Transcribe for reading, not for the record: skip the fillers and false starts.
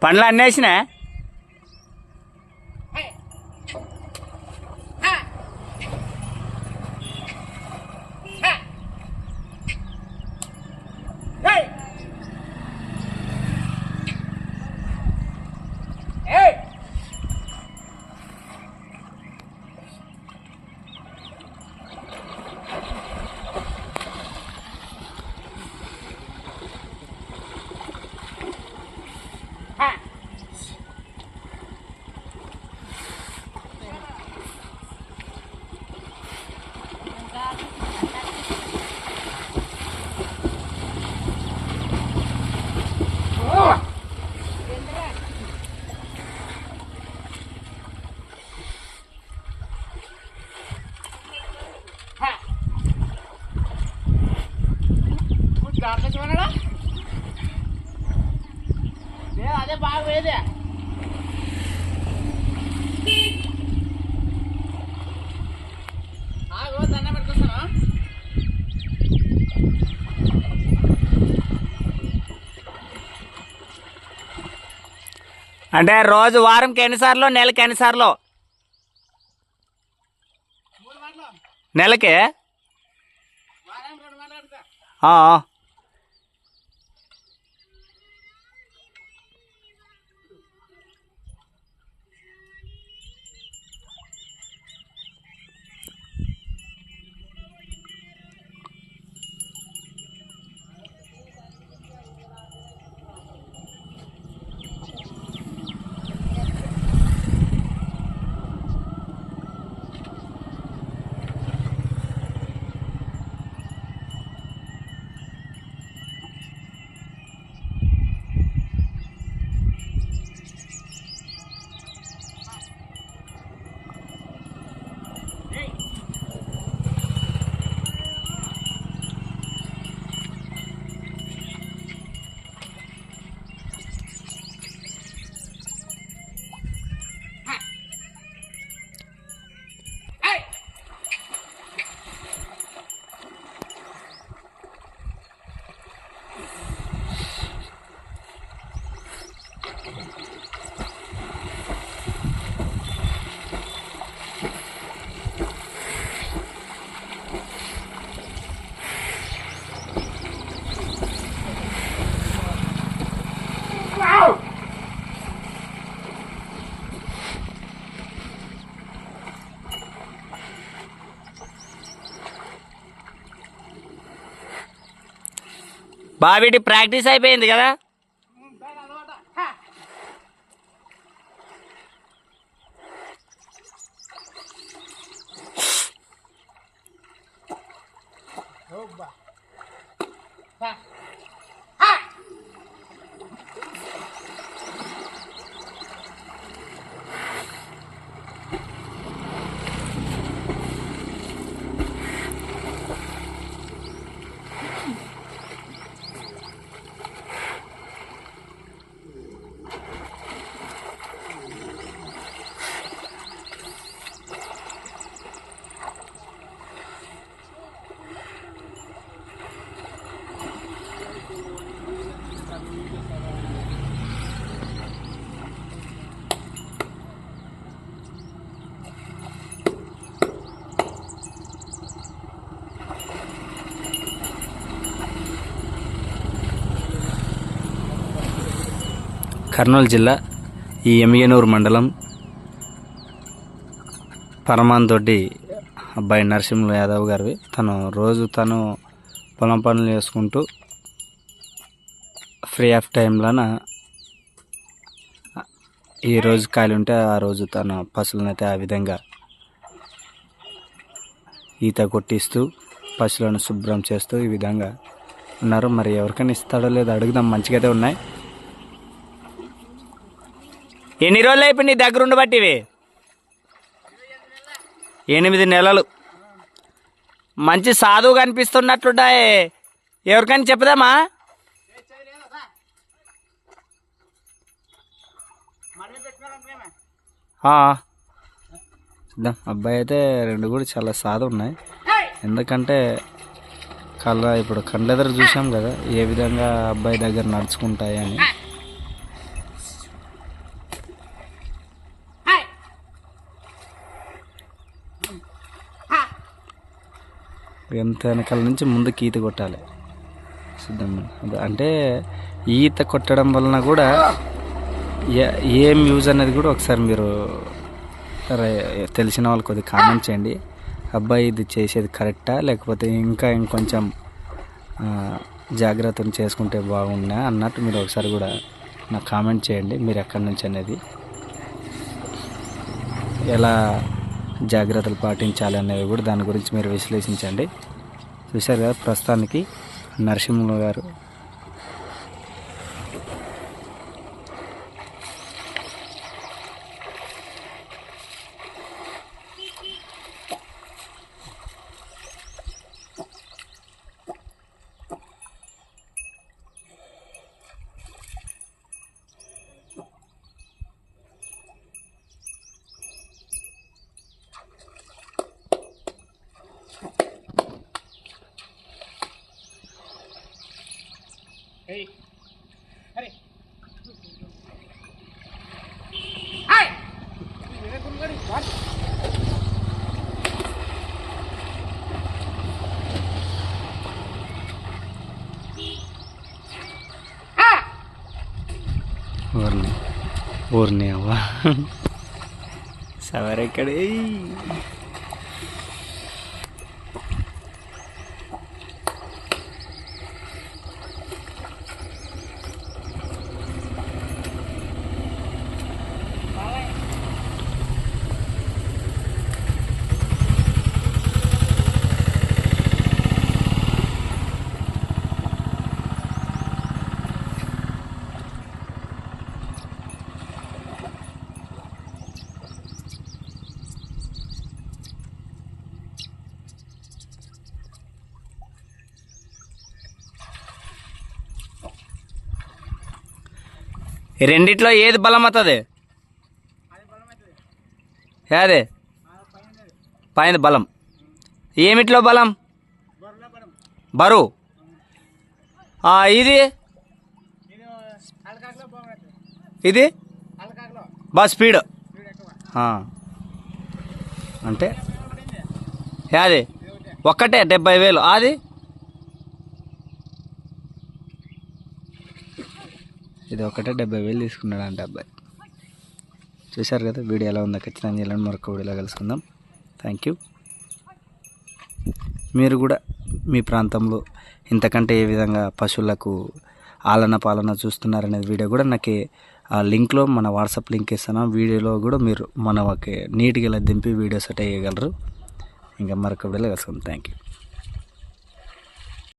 పండ్లు అన్నేసినా అదే బాగా వేదే దండ పెట్టుకొస్తారా అంటే రోజు వారంకి ఎన్నిసార్లు నెలకి ఎన్నిసార్లు నెలకి బావిడి ప్రాక్టీస్ అయిపోయింది కదా. కర్నూలు జిల్లా ఈ ఎమ్మిగనూరు మండలం పరమాందొడ్డి అబ్బాయి నరసింహ యాదవ్ గారివి. తను పొలం పనులు చేసుకుంటూ ఫ్రీ ఆఫ్ టైంలోన ఈ రోజు ఖాళీ ఉంటే ఆ రోజు తన పశువులనైతే ఆ విధంగా ఈత కొట్టిస్తూ పశువులను శుభ్రం చేస్తూ ఈ విధంగా ఉన్నారు. మరి ఎవరికైనా ఇస్తాడో లేదో అడుగుదాం. మంచిగా అయితే ఉన్నాయి. ఎన్ని రోజులు అయిపోయి నీ దగ్గర ఉండబట్టివి? 8 నెలలు. మంచి సాధువు కనిపిస్తున్నట్లుంటాయి. ఎవరికైనా చెప్పుదామా? చూద్దాం. అబ్బాయి అయితే 2 కూడా చాలా సాధు ఉన్నాయి. ఎందుకంటే ఇప్పుడు కండ్లెదరు చూసాం కదా ఏ విధంగా అబ్బాయి దగ్గర నడుచుకుంటాయి అని. ఎంత వెనకాల నుంచి ముందుకు ఈత కొట్టాలి. చూద్దాం. అంటే ఈత కొట్టడం వలన కూడా ఏం యూజ్ అనేది కూడా ఒకసారి మీరు తెలిసిన వాళ్ళు కొద్దిగా కామెంట్ చేయండి. అబ్బాయి ఇది చేసేది కరెక్టా లేకపోతే ఇంకొంచెం జాగ్రత్తలు చేసుకుంటే బాగున్నా అన్నట్టు మీరు ఒకసారి కూడా నాకు కామెంట్ చేయండి. మీరు ఎక్కడి నుంచి అనేది ఎలా జాగ్రత్తలు పాటించాలి అనేది కూడా దాని గురించి మీరు విశ్లేషించండి. చూశారు కదా ప్రస్తుతానికి నరసింహులు గారు ఊరిని అవ్వ సవరెక్కడే. రెండిట్లో ఏది బలం అవుతుంది? అదే పైన బలం. ఏమిట్లో బలం? బరువు. ఇది ఇది బాగా స్పీడ్. అంటే అది ఒక్కటే 70,000. అది ఇది ఒకటే 70,000 తీసుకున్నాడు అంటే అబ్బాయి. చూశారు కదా. వీడియో ఎలా ఉందో ఖచ్చితంగా చేయాలని మరొక వీడియోలో కలుసుకుందాం. Thank you. మీరు కూడా మీ ప్రాంతంలో ఇంతకంటే ఏ విధంగా పశువులకు ఆలన పాలన చూస్తున్నారనేది వీడియో కూడా నాకు ఆ లింక్లో మన వాట్సాప్ లింక్ ఇస్తాను. వీడియోలో కూడా మీరు మనకి నీట్గా ఇలా దింపి వీడియోస్ అట్ వేయగలరు. ఇంకా మరొక వీడియోలో కలుసుకుందాం. Thank you.